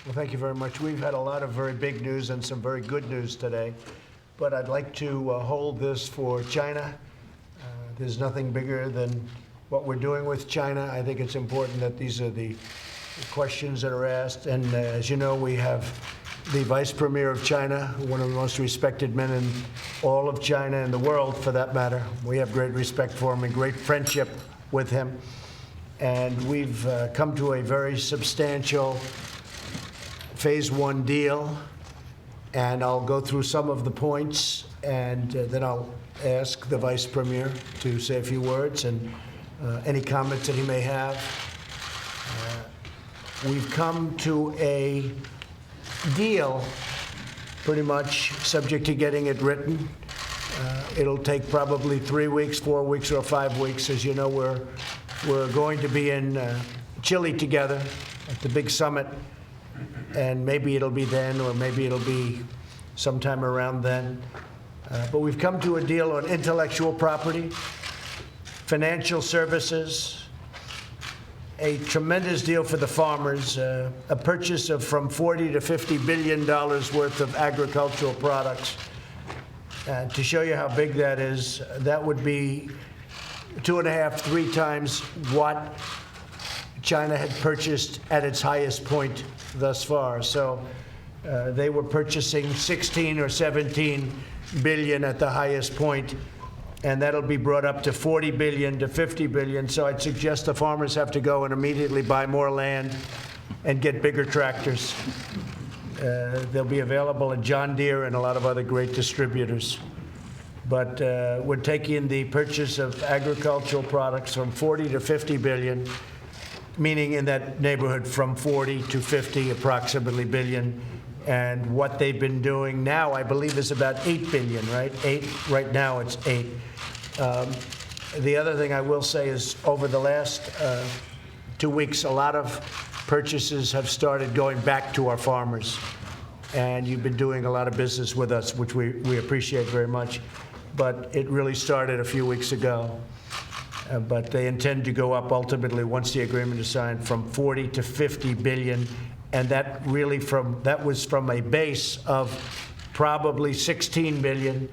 Well, thank you very much. We've had a lot of very big news and some very good news today, but I'd like to hold this for China. There's nothing bigger than what we're doing with China. I think it's important that these are the questions that are asked. And as you know, we have the Vice Premier of China, one of the most respected men in all of China and the world, for that matter. We have great respect for him and great friendship with him. And we've come to a very substantial Phase 1 deal. And I'll go through some of the points, and then I'll ask the Vice Premier to say a few words and any comments that he may have. We've come to a deal pretty much subject to getting it written. It'll take probably 3 weeks, 4 weeks, or 5 weeks. As you know, we're going to be in Chile together at the big summit, and maybe it'll be then, or maybe it'll be sometime around then. But we've come to a deal on intellectual property, financial services, a tremendous deal for the farmers, a purchase of from $40 to $50 billion worth of agricultural products. To show you how big that is, that would be 2.5, 3 times what China had purchased at its highest point thus far. So they were purchasing 16 or 17 billion at the highest point, and that'll be brought up to 40 billion to 50 billion. So I'd suggest the farmers have to go and immediately buy more land and get bigger tractors. They'll be available at John Deere and a lot of other great distributors. But we're taking the purchase of agricultural products from 40 to 50 billion, meaning in that neighborhood from 40 to 50 approximately billion. And what they've been doing now, I believe, is about 8 billion, right? 8, right now it's 8. The other thing I will say is over the last 2 weeks, a lot of purchases have started going back to our farmers. And you've been doing a lot of business with us, which we appreciate very much. But it really started a few weeks ago. But they intend to go up ultimately, once the agreement is signed, from 40 to 50 billion. And that really that was from a base of probably 16 billion.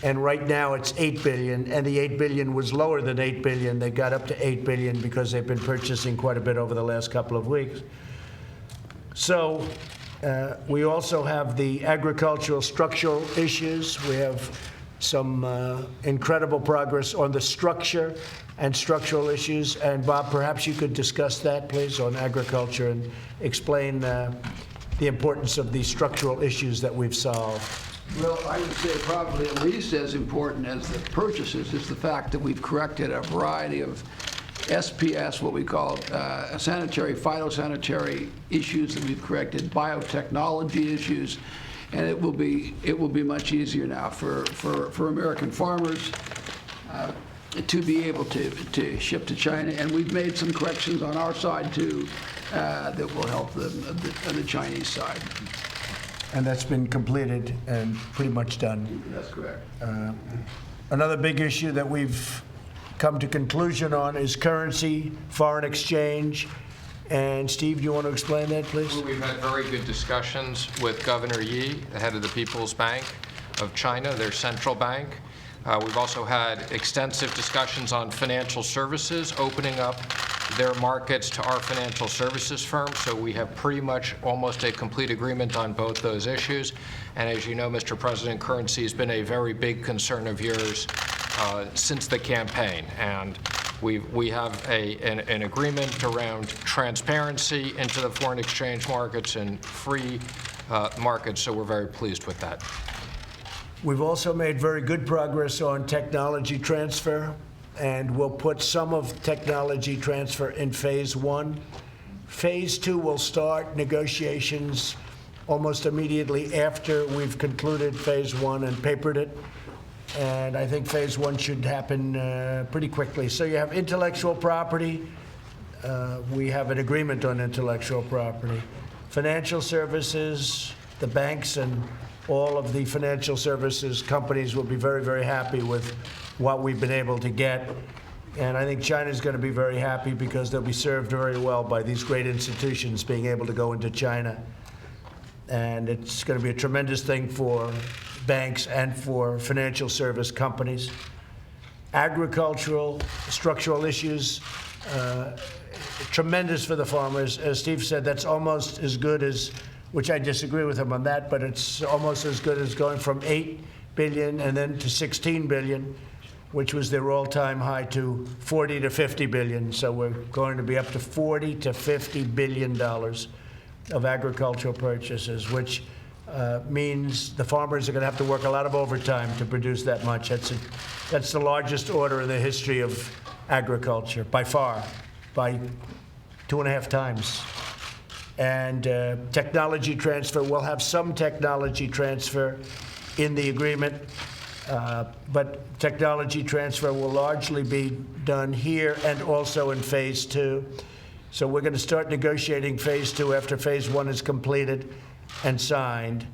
And right now it's 8 billion. And the 8 billion was lower than 8 billion. They got up to 8 billion because they've been purchasing quite a bit over the last couple of weeks. So we also have the agricultural structural issues. We have some incredible progress on the structure and structural issues. And Bob, perhaps you could discuss that, please, on agriculture and explain the importance of the structural issues that we've solved. Well, I would say probably at least as important as the purchases is the fact that we've corrected a variety of SPS, what we call sanitary, phytosanitary issues that we've corrected, biotechnology issues, and it will be much easier now for American farmers to be able to ship to China. And we've made some corrections on our side too that will help the Chinese side. And that's been completed and pretty much done. That's correct. Another big issue that we've come to conclusion on is currency, foreign exchange. And Steve, do you want to explain that, please? Well, we've had very good discussions with Governor Yi, the head of the People's Bank of China, their central bank. We've also had extensive discussions on financial services, opening up their markets to our financial services firms. So we have pretty much almost a complete agreement on both those issues. And as you know, Mr. President, currency has been a very big concern of yours since the campaign. And we have an agreement around transparency into the foreign exchange markets and free markets, so we're very pleased with that. We've also made very good progress on technology transfer, and we'll put some of technology transfer in Phase 1. Phase 2 will start negotiations almost immediately after we've concluded Phase 1 and papered it. And I think Phase 1 should happen pretty quickly. So you have intellectual property. We have an agreement on intellectual property. Financial services, the banks and all of the financial services companies will be very, very happy with what we've been able to get. And I think China's going to be very happy because they'll be served very well by these great institutions being able to go into China. and it's going to be a tremendous thing for banks and for financial service companies. Agricultural, structural issues, tremendous for the farmers. As Steve said, that's almost as good as, which I disagree with him on that, but it's almost as good as going from 8 billion and then to 16 billion, which was their all-time high, to 40 to 50 billion. So we're going to be up to 40 to 50 billion dollars of agricultural purchases, which means the farmers are going to have to work a lot of overtime to produce that much. That's the largest order in the history of agriculture, by far, by 2.5 times. And technology transfer, we'll have some technology transfer in the agreement, but technology transfer will largely be done here and also in phase 2. So we're going to start negotiating phase 2 after phase 1 is completed and signed.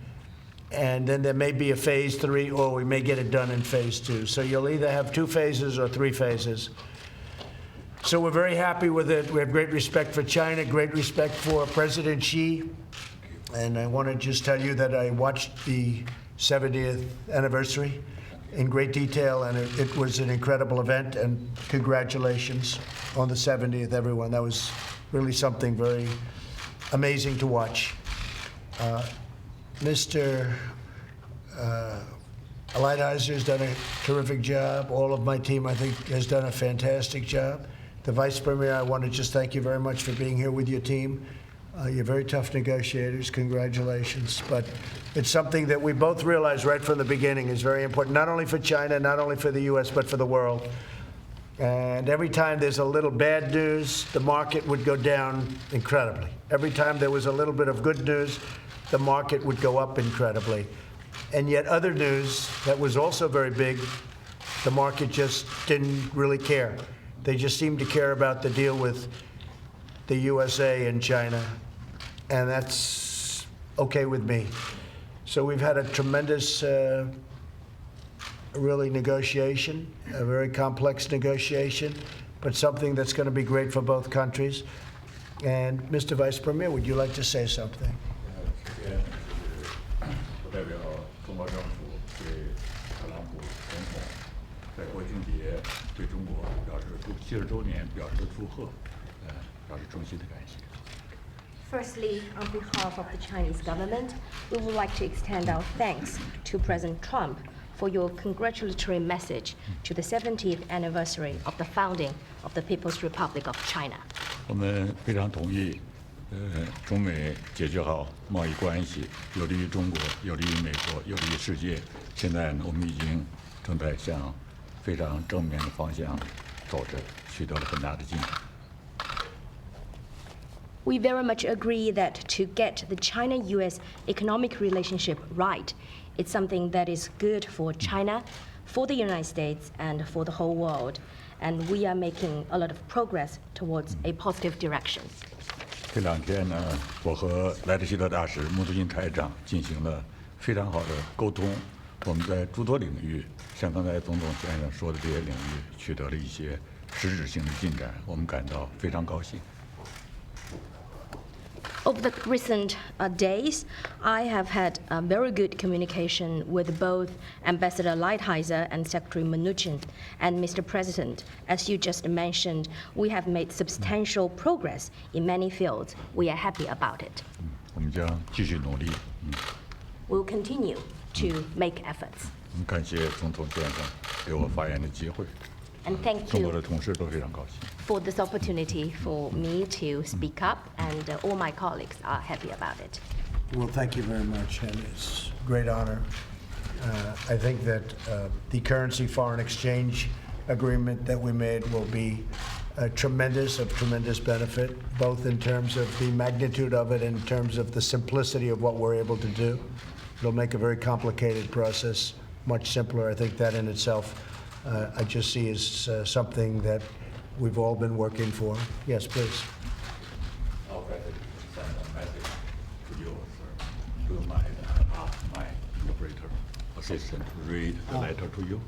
And then there may be a phase 3, or we may get it done in phase 2. So you'll either have 2 phases or 3 phases. So we're very happy with it. We have great respect for China, great respect for President Xi. And I want to just tell you that I watched the 70th anniversary in great detail, and it was an incredible event, and congratulations on the 70th, everyone. That was really something very amazing to watch. Mr. Lighthizer has done a terrific job. All of my team, I think, has done a fantastic job. The Vice Premier, I want to just thank you very much for being here with your team. You're very tough negotiators. Congratulations. But it's something that we both realized right from the beginning is very important, not only for China, not only for the U.S., but for the world. And every time there's a little bad news, the market would go down incredibly. Every time there was a little bit of good news, the market would go up incredibly. And yet other news that was also very big, the market just didn't really care. They just seemed to care about the deal with the USA and China, and that's okay with me. So we've had a tremendous, really negotiation, a very complex negotiation, but something that's going to be great for both countries. And Mr. Vice Premier, would you like to say something? 不代表中国政府对特朗普总统在国庆节对中国表示70周年表示祝贺，表示衷心的感谢。 Firstly, on behalf of the Chinese government, we would like to extend our thanks to President Trump for your congratulatory message to the 70th anniversary of the founding of the People's Republic of China. 我们非常同意，中美解决好贸易关系，有利于中国，有利于美国，有利于世界。现在呢，我们已经正在向非常正面的方向走着，取得了很大的进展。 We very much agree that to get the China-US economic relationship right, it's something that is good for China, for the United States, and for the whole world. And we are making a lot of progress towards a positive direction. 这2天呢，我和莱特希特大使、穆德金台长进行了非常好的沟通。我们在诸多领域，像刚才总统先生说的这些领域，取得了一些实质性的进展，我们感到非常高兴。 Over the recent days, I have had very good communication with both Ambassador Lighthizer and Secretary Mnuchin. And Mr. President, as you just mentioned, we have made substantial progress in many fields. We are happy about it. 我们将继续努力。 We'll continue to make efforts. 我们感谢总统先生给我发言的机会， And thank 中国 you 的同事都非常高兴。 for this opportunity for me to speak up, and all my colleagues are happy about it. Well, thank you very much, and it's a great honor. I think that the currency foreign exchange agreement that we made will be of tremendous benefit, both in terms of the magnitude of it and in terms of the simplicity of what we're able to do. It'll make a very complicated process much simpler. I think that in itself, I just see as something that we've all been working for. Yes, please. I'll try to send a message to you, sir. To my interpreter assistant read the letter to you.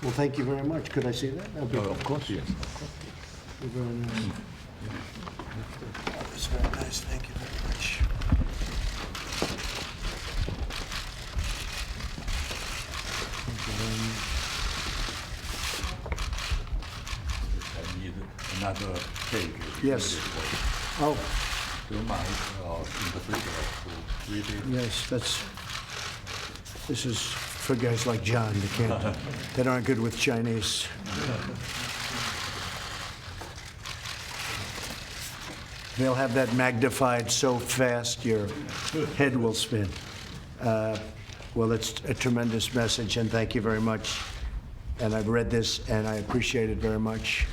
Well, thank you very much. Could I see that? That'd be Of course, yes. very nice. That was very nice. Thank you very much. another cake. Yes. Oh, Do you mind in the fridge to read it? yes, this is for guys like John that aren't good with Chinese. They'll have that magnified so fast your head will spin. Well, it's a tremendous message, and thank you very much. And I've read this, and I appreciate it very much.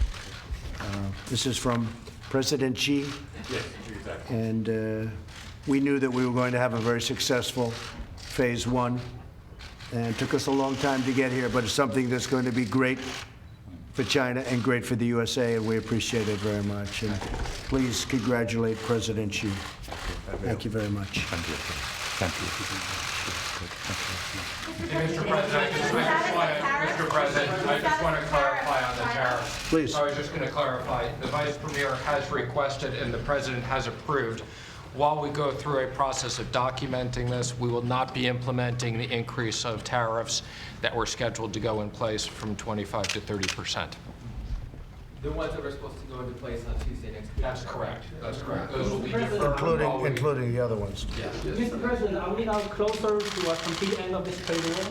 This is from President Xi. Yes, exactly. And we knew that we were going to have a very successful phase one. And it took us a long time to get here, but it's something that's going to be great for China and great for the USA, and we appreciate it very much. And please congratulate President Xi. Thank you very much. Thank you. Thank you. Mr. President, I just want to clarify on the tariffs. Please. I was just going to clarify. The Vice Premier has requested and the President has approved. While we go through a process of documenting this, we will not be implementing the increase of tariffs that were scheduled to go in place from 25 to 30%. The ones that were supposed to go into place on Tuesday next week. That's correct. That's correct. Those will be deferred while we- Including the other ones. Mr. President, are we now closer to a complete end of this trade war?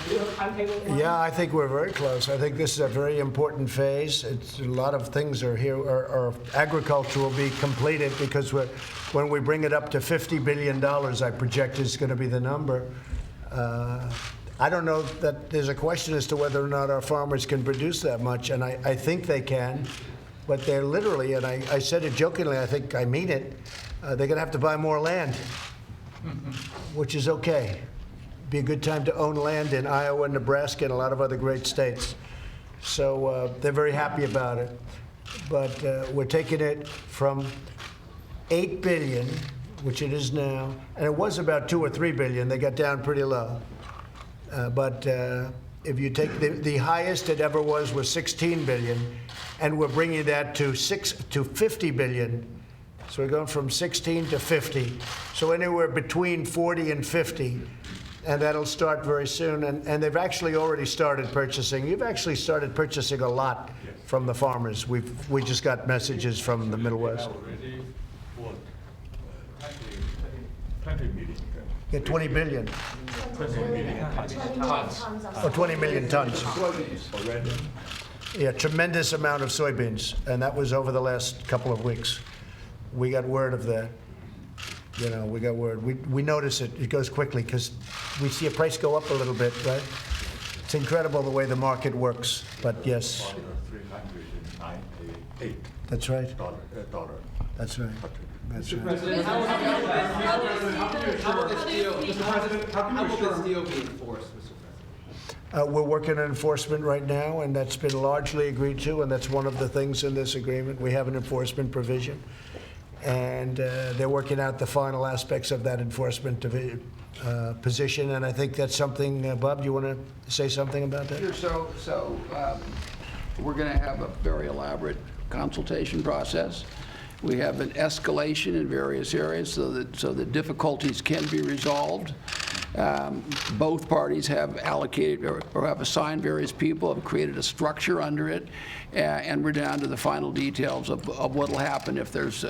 Do you have a timetable in mind? Yeah, I think we're very close. I think this is a very important phase. It's a lot of things are here. Our agriculture will be completed because when we bring it up to $50 billion, I project is going to be the number. I don't know that there's a question as to whether or not our farmers can produce that much, and I think they can, but they're literally, and I said it jokingly, I think I mean it, they're going to have to buy more land, which is okay. Be a good time to own land in Iowa, Nebraska, and a lot of other great states. So they're very happy about it. But we're taking it from $8 billion, which it is now, and it was about $2 or $3 billion. They got down pretty low. But if you take the highest it ever was $16 billion, and we're bringing that to $50 billion. So we're going from 16 to 50. So anywhere between 40 and 50. And that'll start very soon. And they've actually already started purchasing. You've actually started purchasing a lot from the farmers. We just got messages from the Middle West. Already for 20 million. Yeah, 20 billion. 20 million Tons. Or 20 million tons. already. Yeah, tremendous amount of soybeans. And that was over the last couple of weeks. We got word of that. You know, we got word. We notice it. It goes quickly because we see a price go up a little bit, right? It's incredible the way the market works. But yes, $398. that's right. Dollar. That's right. That's right. President, how will this deal, how will this deal be enforced, Mr. President? We're working on enforcement right now, and that's been largely agreed to, and that's one of the things in this agreement. We have an enforcement provision, and they're working out the final aspects of that enforcement position, and I think that's something, Bob, do you want to say something about that? Sure. So we're going to have a very elaborate consultation process. We have an escalation in various areas so that difficulties can be resolved. Both parties have allocated or have assigned various people, have created a structure under it, and we're down to the final details of what will happen if there's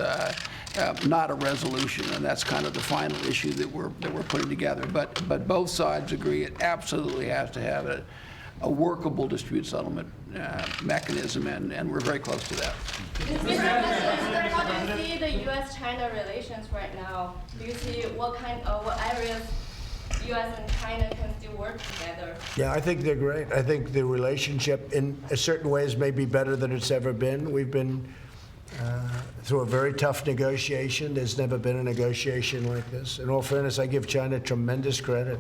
not a resolution, and that's kind of the final issue that we're putting together. But both sides agree it absolutely has to have a workable dispute settlement mechanism, and we're very close to that. Mr. President, how do you see the U.S.-China relations right now? Do you see what areas U.S. and China can still work together? Yeah, I think they're great. I think the relationship in certain ways may be better than it's ever been. We've been through a very tough negotiation. There's never been a negotiation like this. In all fairness, I give China tremendous credit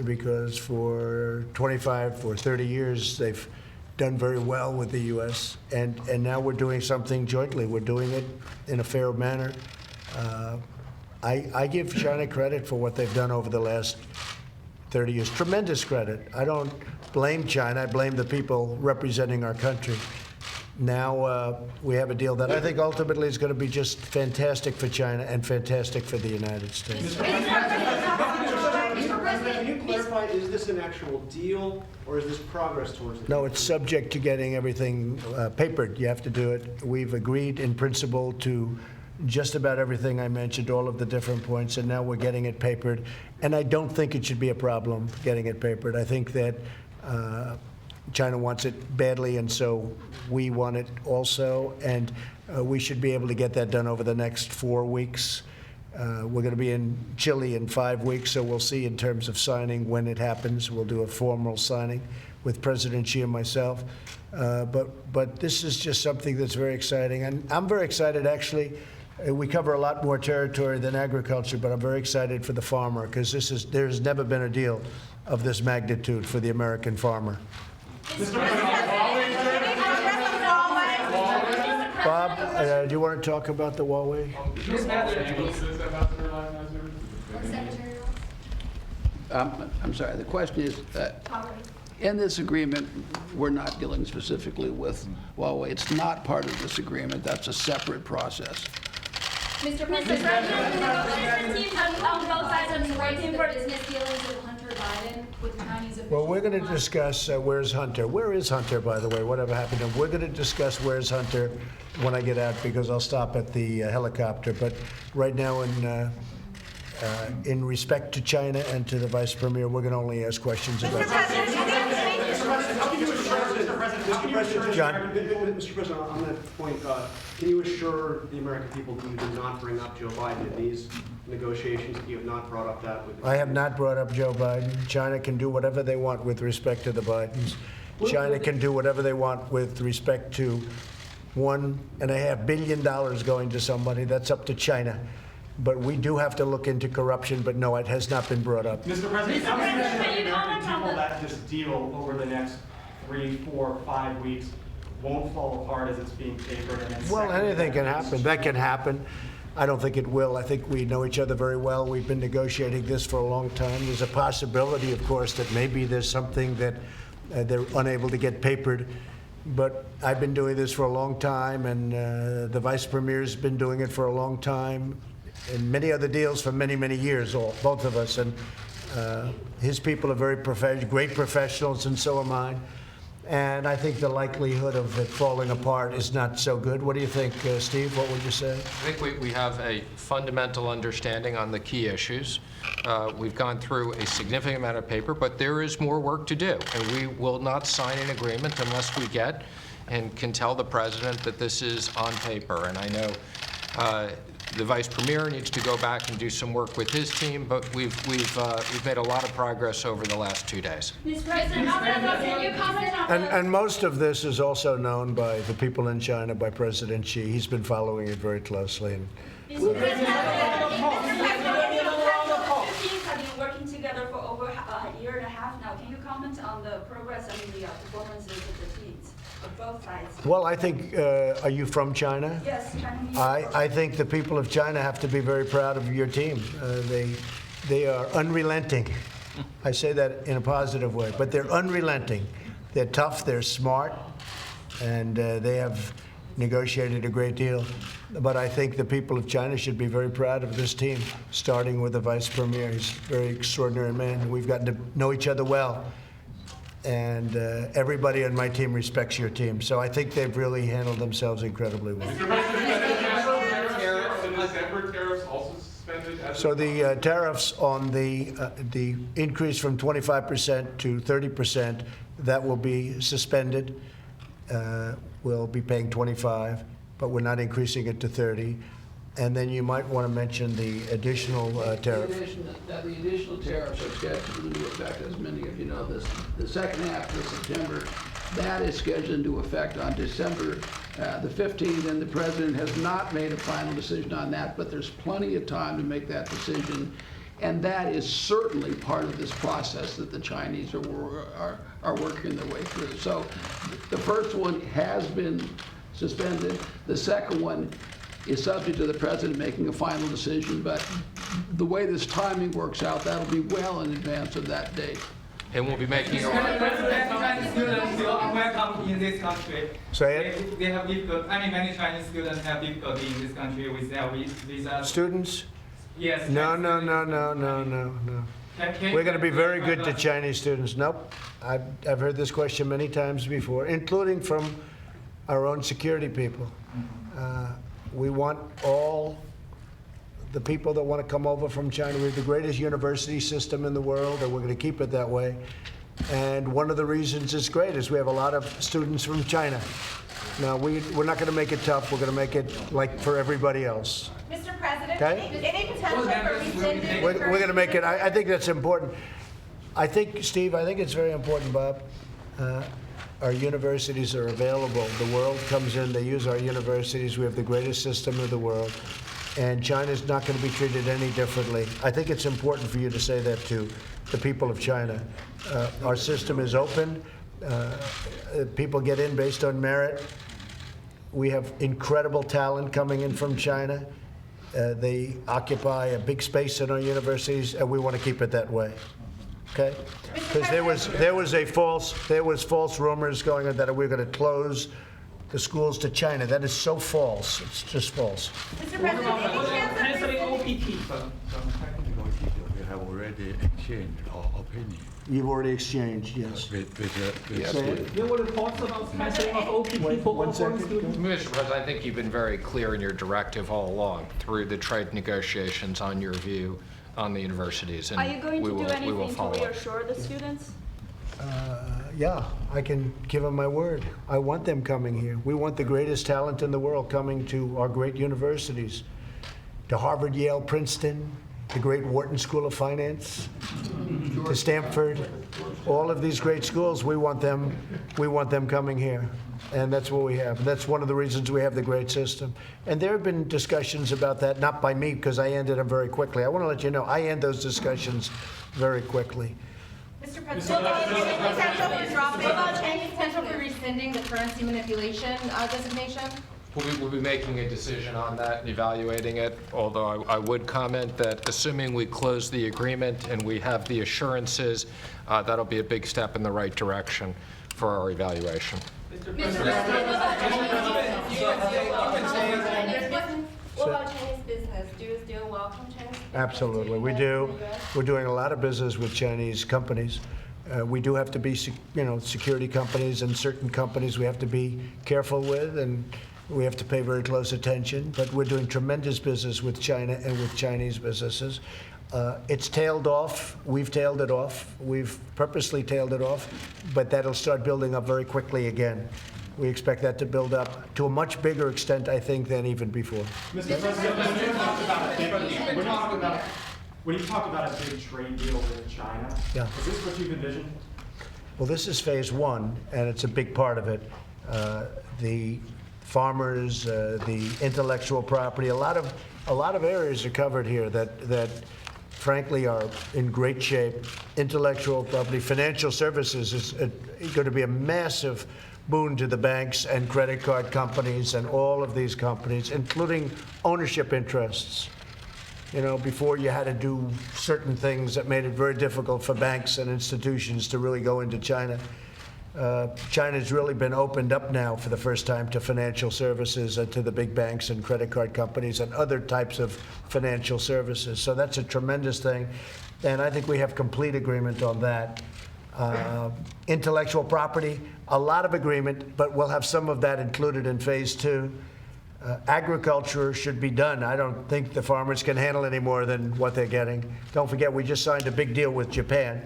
because for 25 or 30 years, they've done very well with the U.S., and now we're doing something jointly. We're doing it in a fair manner. I give China credit for what they've done over the last 30 years. Tremendous credit. I don't blame China. I blame the people representing our country. Now we have a deal that I think ultimately is going to be just fantastic for China and fantastic for the United States. Mr. President, can you clarify is this an actual deal, or is this progress towards the deal? No, it's subject to getting everything papered. You have to do it. We've agreed in principle to just about everything I mentioned, all of the different points, and now we're getting it papered. And I don't think it should be a problem getting it papered. I think that China wants it badly, and so we want it also, and we should be able to get that done over the next 4 weeks. We're going to be in Chile in 5 weeks, so we'll see in terms of signing when it happens. We'll do a formal signing with President Xi and myself. But this is just something that's very exciting, and I'm very excited, actually. We cover a lot more territory than agriculture, but I'm very excited for the farmer, because there's never been a deal of this magnitude for the American farmer. Bob, do you want to talk about the Huawei? I'm sorry, the question is, in this agreement, we're not dealing specifically with Huawei. It's not part of this agreement. That's a separate process. Mr. President, on both sides of waiting for business dealings with Hunter Biden with Chinese officials. Well, we're going to discuss where's Hunter. Where is Hunter, by the way? Whatever happened to him? We're going to discuss where's Hunter when I get out, because I'll stop at the helicopter. But right now, in respect to China and to the Vice Premier, we're going to only ask questions about Mr. President, on that point, can you assure the American people that you did not bring up Joe Biden in these negotiations, that you have not brought up that with the I have not brought up Joe Biden. China can do whatever they want with respect to the Bidens. China can do whatever they want with respect to $1.5 billion going to somebody. That's up to China. But we do have to look into corruption, but no, it has not been brought up. Mr. President, how many American people that this deal over the next 3, 4, 5 weeks won't fall apart as it's being papered? And Well, anything can happen. That can happen. I don't think it will. I think we know each other very well. We've been negotiating this for a long time. There's a possibility, of course, that maybe there's something that they're unable to get papered. But I've been doing this for a long time, and the Vice Premier's been doing it for a long time, and many other deals for many, many years, both of us. And his people are very great professionals, and so am I. And I think the likelihood of it falling apart is not so good. What do you think, Steve? What would you say? I think we have a fundamental understanding on the key issues. We've gone through a significant amount of paper, but there is more work to do. And we will not sign an agreement unless we get and can tell the President that this is on paper. And I know the Vice Premier needs to go back and do some work with his team, but we've made a lot of progress over the last 2 days. Mr. President, can you comment on And most of this is also known by the people in China, by President Xi. He's been following it very closely. And Mr. President, the teams have been working together for over a year and a half now. Can you comment on the progress and the performances of the teams of both sides? well, I think, are you from China? Yes, Chinese. I think the people of China have to be very proud of your team. They are unrelenting. I say that in a positive way, but they're unrelenting. They're tough, they're smart, and they have negotiated a great deal. But I think the people of China should be very proud of this team, starting with the Vice Premier. He's a very extraordinary man. We've gotten to know each other well. And everybody on my team respects your team. So I think they've really handled themselves incredibly well. Tariffs also suspended as So the tariffs on the increase from 25% to 30%, that will be suspended. We'll be paying 25, but we're not increasing it to 30. And then you might want to mention the additional tariff. The additional tariffs are scheduled into effect, as many of you know, the second half of September. That is scheduled into effect on December the 15th, and the President has not made a final decision on that, but there's plenty of time to make that decision. And that is certainly part of this process that the Chinese are working their way through. So the first one has been suspended. The second one is subject to the President making a final decision, but the way this timing works out, that'll be well in advance of that date. And we'll be making Chinese students feel unwelcome in this country. Say it. They have difficulty. Many Chinese students have difficulty in this country with their visas. Students? Yes. No. We're going to be very good to Chinese students. Nope. I've heard this question many times before, including from our own security people. We want all the people that want to come over from China. We have the greatest university system in the world, and we're going to keep it that way. And one of the reasons it's great is we have a lot of students from China. Now, we're not going to make it tough. We're going to make it like for everybody else. Mr. President, Okay. any potential for rescinding? We're going to make it, I think that's important. I think, Steve, I think it's very important, Bob. Our universities are available. The world comes in, they use our universities. We have the greatest system in the world. And China's not going to be treated any differently. I think it's important for you to say that to the people of China. Our system is open. People get in based on merit. We have incredible talent coming in from China. They occupy a big space in our universities, and we want to keep it that way. Okay? Because there was false rumors going on that we were going to close the schools to China. That is so false. It's just false. Mr. President, any chance of Canceling rescinding? OPT. We have already exchanged our opinion You've already exchanged, yes. There were reports about canceling of OPT for one all foreign second. students. Mr. President, I think you've been very clear in your directive all along through the trade negotiations on your view on the universities. And Are you going we to will- do we will anything to follow up. reassure the students? Yeah, I can give them my word. I want them coming here. We want the greatest talent in the world coming to our great universities, to Harvard, Yale, Princeton, the great Wharton School of Finance, to Stanford. All of these great schools, we want them coming here. And that's what we have. That's one of the reasons we have the great system. And there have been discussions about that, not by me, because I ended them very quickly. I want to let you know, I end those discussions very quickly. Mr. President, any potential for dropping? Any potential for rescinding the currency manipulation designation? We'll be making a decision on that and evaluating it, although I would comment that assuming we close the agreement and we have the assurances, that'll be a big step in the right direction for our evaluation. What about Chinese business? Do you still welcome Chinese business? Absolutely, we do. We're doing a lot of business with Chinese companies. We do have to be, security companies, and certain companies we have to be careful with, and we have to pay very close attention. But we're doing tremendous business with China and with Chinese businesses. It's tailed off. We've tailed it off. We've purposely tailed it off, but that'll start building up very quickly again. We expect that to build up to a much bigger extent, I think, than even before. Mr. President, when you talk about a big trade deal with China, Yeah. is this what you've envisioned? Well, this is phase one, and it's a big part of it. The farmers, the intellectual property, a lot of areas are covered here that frankly are in great shape. Intellectual property, financial services is going to be a massive boon to the banks and credit card companies and all of these companies, including ownership interests. Before you had to do certain things that made it very difficult for banks and institutions to really go into China. China's really been opened up now for the first time to financial services and to the big banks and credit card companies and other types of financial services. So that's a tremendous thing. And I think we have complete agreement on that. Intellectual property, a lot of agreement, but we'll have some of that included in phase two. Agriculture should be done. I don't think the farmers can handle any more than what they're getting. Don't forget, we just signed a big deal with Japan.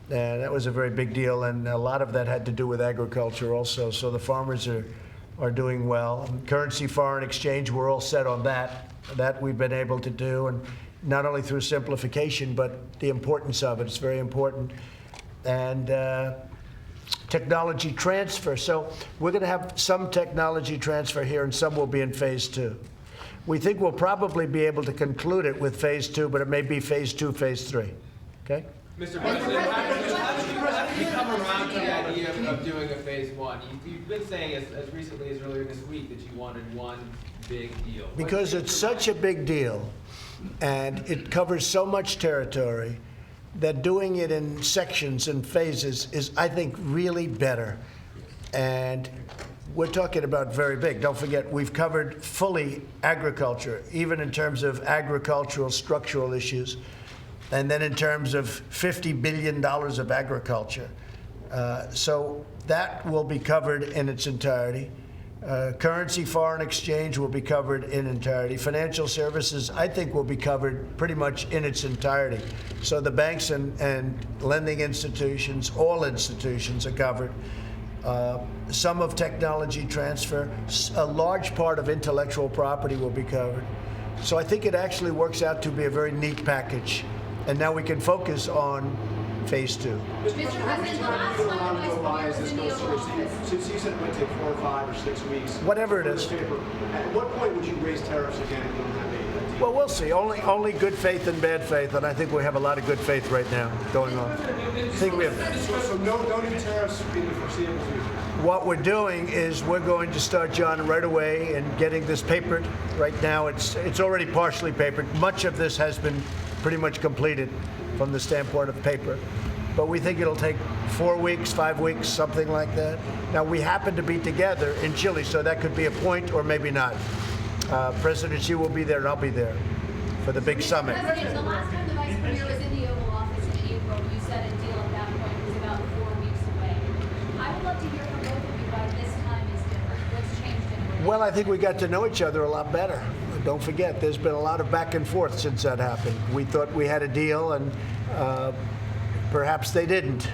That was a very big deal, and a lot of that had to do with agriculture also. So the farmers are doing well. Currency, foreign exchange, we're all set on that. That we've been able to do, and not only through simplification, but the importance of it. It's very important. And technology transfer. So we're going to have some technology transfer here, and some will be in phase two. We think we'll probably be able to conclude it with phase two, but it may be phase two, phase three. Okay? Mr. President, how did you come around to the idea of doing a phase one? You've been saying as recently as earlier this week that you wanted one big deal. Because it's such a big deal, and it covers so much territory, that doing it in sections and phases is, I think, really better. And we're talking about very big. Don't forget, we've covered fully agriculture, even in terms of agricultural structural issues. and then in terms of $50 billion of agriculture. So that will be covered in its entirety. Currency, foreign exchange will be covered in entirety. Financial services, I think, will be covered pretty much in its entirety. So the banks and lending institutions, all institutions are covered. Some of technology transfer, a large part of intellectual property will be covered. So I think it actually works out to be a very neat package. And now we can focus on phase 2. Mr. President, the last time the Vice Premier was in the Oval Office. Since you said it might take 4 or 5 or 6 weeks. Whatever it is. At what point would you raise tariffs again if you don't have a deal? Well, we'll see. Only good faith and bad faith, and I think we have a lot of good faith right now going on. I think we have. So no new tariffs in the foreseeable future? What we're doing is we're going to start, John, right away and getting this papered. Right now, it's already partially papered. Much of this has been pretty much completed from the standpoint of paper. But we think it'll take 4 weeks, 5 weeks, something like that. Now, we happen to be together in Chile, so that could be a point or maybe not. President Xi will be there and I'll be there for the big summit. President, the last time the Vice Premier was in the Oval Office in April, you said a deal at that point was about 4 weeks away. I would love to hear from both of you why this time is different. What's changed in your Well, I think we got to know each other a lot better. Don't forget, there's been a lot of back and forth since that happened. We thought we had a deal, and perhaps they didn't.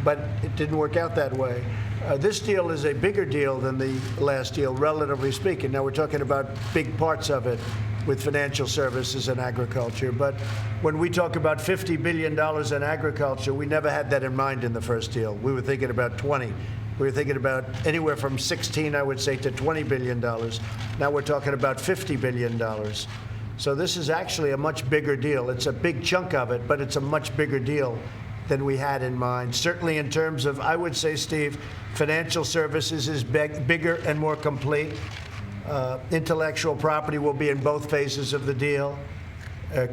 But it didn't work out that way. This deal is a bigger deal than the last deal, relatively speaking. Now, we're talking about big parts of it with financial services and agriculture. But when we talk about $50 billion in agriculture, we never had that in mind in the first deal. We were thinking about 20. We were thinking about anywhere from 16, I would say, to $20 billion. Now we're talking about $50 billion. So this is actually a much bigger deal. It's a big chunk of it, but it's a much bigger deal than we had in mind. Certainly in terms of, I would say, Steve, financial services is bigger and more complete. Intellectual property will be in both phases of the deal.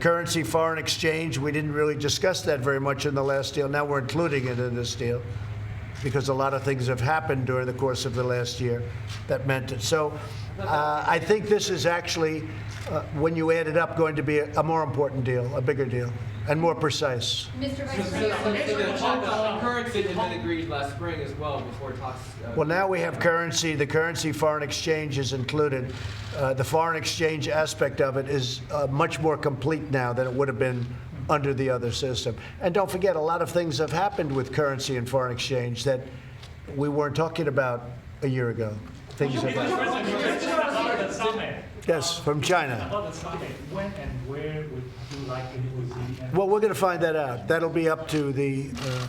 Currency, foreign exchange, we didn't really discuss that very much in the last deal. Now we're including it in this deal, because a lot of things have happened during the course of the last year that meant it. So I think this is actually, when you add it up, going to be a more important deal, a bigger deal, and more precise. Mr. Vice So Premier. the currency had been agreed last spring as well before talks. Well, now we have currency. The currency foreign exchange is included. The foreign exchange aspect of it is much more complete now than it would have been under the other system. And don't forget, a lot of things have happened with currency and foreign exchange that we weren't talking about a year ago. Things have happened. Yes, from China. About the summit, when and where would you like to see? Well, we're going to find that out. That'll be up to the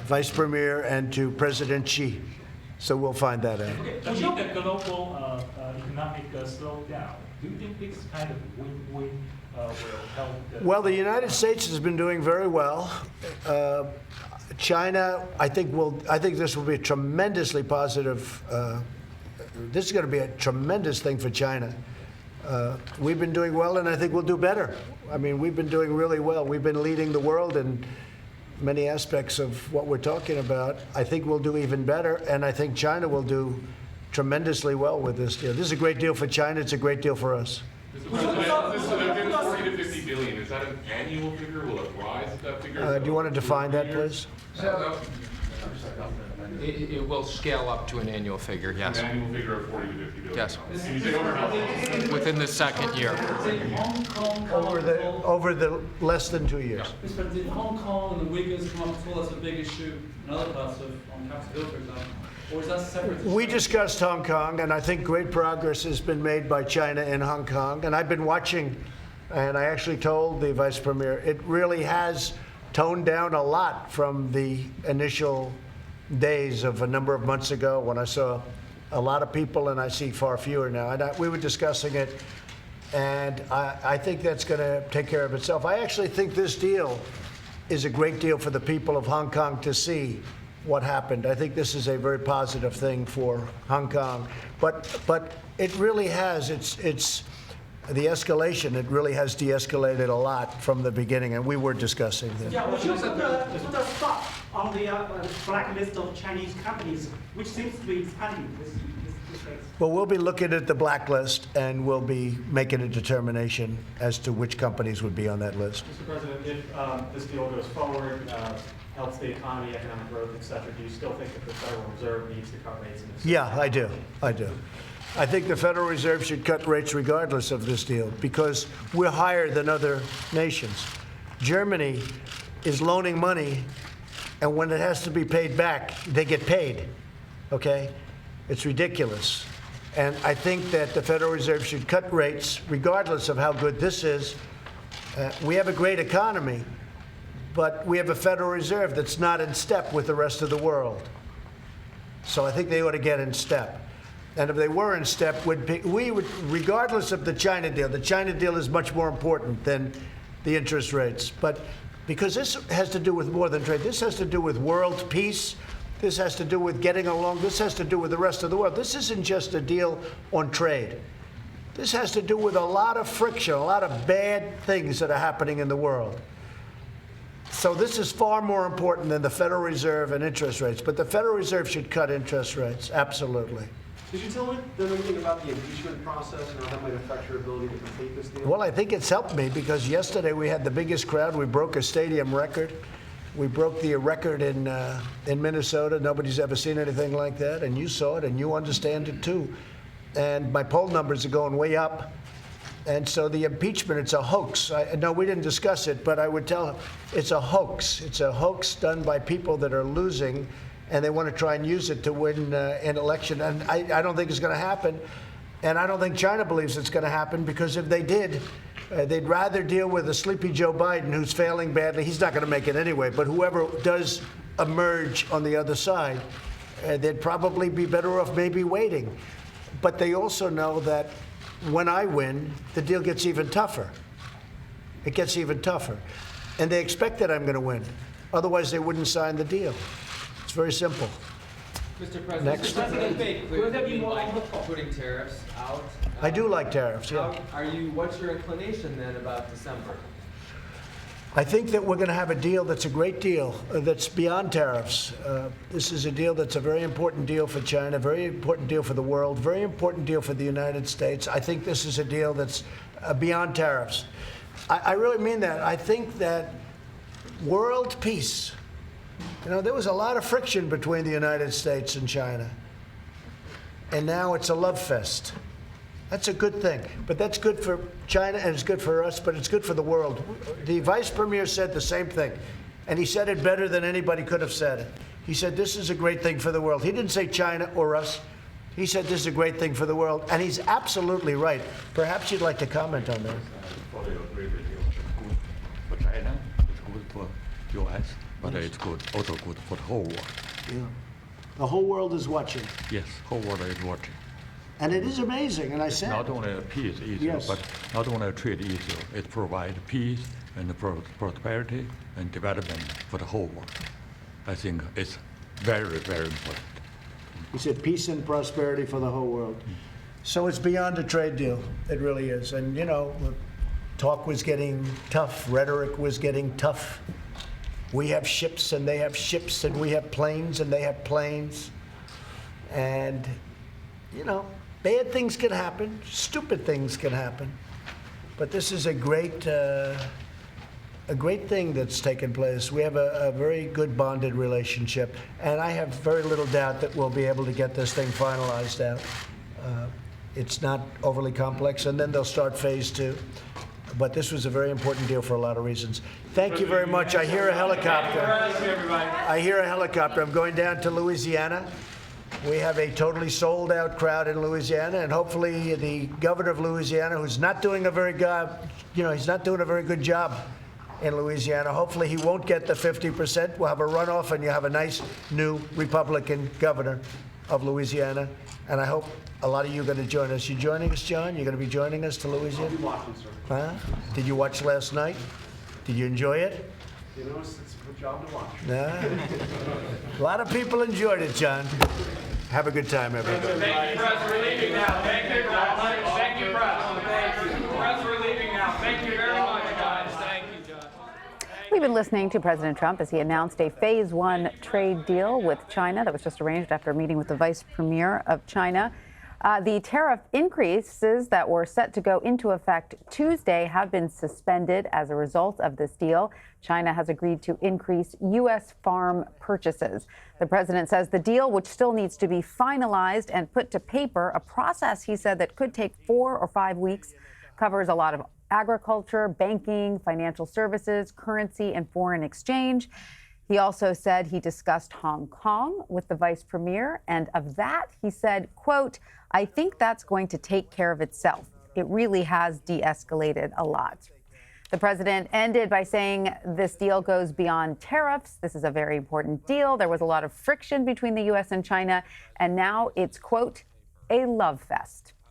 Vice Premier and to President Xi. So we'll find that out. Amid the global economic slowdown, do you think this kind of win-win will help? Well, the United States has been doing very well. China, I think this will be a tremendously positive. This is going to be a tremendous thing for China. We've been doing well, and I think we'll do better. I mean, we've been doing really well. We've been leading the world in many aspects of what we're talking about. I think we'll do even better, and I think China will do tremendously well with this deal. This is a great deal for China. It's a great deal for us. Mr. President, so they're getting 40 to 50 billion. Is that an annual figure? Will it rise at that figure? Do you want to define that, please? It will scale up to an annual figure, yes. An annual figure of 40 to 50 billion? Yes. And you say over how long? Within the second year. Over the less than 2 years. Mr. President, Hong Kong and the Uyghurs come up to us a big issue in other parts of, on Capitol Hill, for example. Or is that separate? We discussed Hong Kong, and I think great progress has been made by China in Hong Kong. And I've been watching, and I actually told the Vice Premier, it really has toned down a lot from the initial days of a number of months ago when I saw a lot of people, and I see far fewer now. And we were discussing it, and I think that's going to take care of itself. I actually think this deal is a great deal for the people of Hong Kong to see what happened. I think this is a very positive thing for Hong Kong. But it really has, it's the escalation, it really has de-escalated a lot from the beginning, and we were discussing this. Yeah, would you put a stop on the blacklist of Chinese companies, which seems to be expanding this Well, we'll be looking at the blacklist, and we'll be making a determination as to which companies would be on that list. Mr. President, if this deal goes forward, helps the economy, economic growth, et cetera, do you still think that the Federal Reserve needs to cut rates in this? Yeah, I do. I do. I think the Federal Reserve should cut rates regardless of this deal because we're higher than other nations. Germany is loaning money, and when it has to be paid back, they get paid. Okay? It's ridiculous. And I think that the Federal Reserve should cut rates regardless of how good this is. We have a great economy, but we have a Federal Reserve that's not in step with the rest of the world. So I think they ought to get in step. And if they were in step, we would, regardless of the China deal is much more important than the interest rates. But because this has to do with more than trade, this has to do with world peace, this has to do with getting along, this has to do with the rest of the world. This isn't just a deal on trade. This has to do with a lot of friction, a lot of bad things that are happening in the world. So this is far more important than the Federal Reserve and interest rates. But the Federal Reserve should cut interest rates, absolutely. Did you tell them anything about the impeachment process and how that might affect your ability to complete this deal? Well, I think it's helped me because yesterday we had the biggest crowd. We broke a stadium record. We broke the record in Minnesota. Nobody's ever seen anything like that, and you saw it, and you understand it too. And my poll numbers are going way up. And so the impeachment, it's a hoax. No, we didn't discuss it, but I would tell it's a hoax. It's a hoax done by people that are losing, and they want to try and use it to win an election. And I don't think it's going to happen. And I don't think China believes it's going to happen because if they did, they'd rather deal with a sleepy Joe Biden who's failing badly. He's not going to make it anyway, but whoever does emerge on the other side, they'd probably be better off maybe waiting. But they also know that when I win, the deal gets even tougher. It gets even tougher. And they expect that I'm going to win. Otherwise, they wouldn't sign the deal. It's very simple. Mr. President, Next. Mr. President made clear that you like putting tariffs out. I do like tariffs, yeah. What's your inclination then about December? I think that we're going to have a deal that's a great deal, that's beyond tariffs. This is a deal that's a very important deal for China, very important deal for the world, very important deal for the United States. I think this is a deal that's beyond tariffs. I really mean that. I think that world peace, there was a lot of friction between the United States and China. And now it's a love fest. That's a good thing. But that's good for China and it's good for us, but it's good for the world. The vice premier said the same thing. And he said it better than anybody could have said it. He said this is a great thing for the world. He didn't say China or us. He said this is a great thing for the world. And he's absolutely right. Perhaps you'd like to comment on that. Fully agree with you. It's good for China, it's good for US, but it's good, also good for the whole world. Yeah. The whole world is watching. Yes, whole world is watching. And it is amazing, and I said. Not only a peace issue, Yes. but not only a trade issue. It provides peace and prosperity and development for the whole world. I think it's very, very important. He said peace and prosperity for the whole world. So it's beyond a trade deal. It really is. And, talk was getting tough. Rhetoric was getting tough. We have ships and they have ships, and we have planes and they have planes. And, bad things can happen. Stupid things can happen. But this is a great thing that's taken place. We have a very good bonded relationship, and I have very little doubt that we'll be able to get this thing finalized out. It's not overly complex, and then they'll start phase 2. But this was a very important deal for a lot of reasons. Thank you very much. I hear a helicopter. I hear a helicopter. I'm going down to Louisiana. We have a totally sold out crowd in Louisiana, and hopefully the governor of Louisiana, who's not doing a very he's not doing a very good job in Louisiana. Hopefully he won't get the 50%. We'll have a runoff, and you have a nice new Republican governor of Louisiana. And I hope a lot of you are going to join us. You joining us, John? You're going to be joining us to Louisiana? I'll be watching, sir. Huh? Did you watch last night? Did you enjoy it? It's a good job to watch. Nah. A lot of people enjoyed it, John. Have a good time, everybody. Thank you, press. We're leaving now. Thank you, press. Thank you, press. Thank you. Press, we're leaving now. Thank you very much, guys. Thank you, John. We've been listening to President Trump as he announced a phase 1 trade deal with China that was just arranged after a meeting with the vice premier of China. The tariff increases that were set to go into effect Tuesday have been suspended as a result of this deal. China has agreed to increase U.S. farm purchases. The president says the deal, which still needs to be finalized and put to paper, a process he said that could take 4 or 5 weeks, covers a lot of agriculture, banking, financial services, currency, and foreign exchange. He also said he discussed Hong Kong with the vice premier, and of that, he said, quote, "I think that's going to take care of itself. It really has de-escalated a lot." The president ended by saying this deal goes beyond tariffs. This is a very important deal. There was a lot of friction between the U.S. and China, and now it's, quote, "a love fest."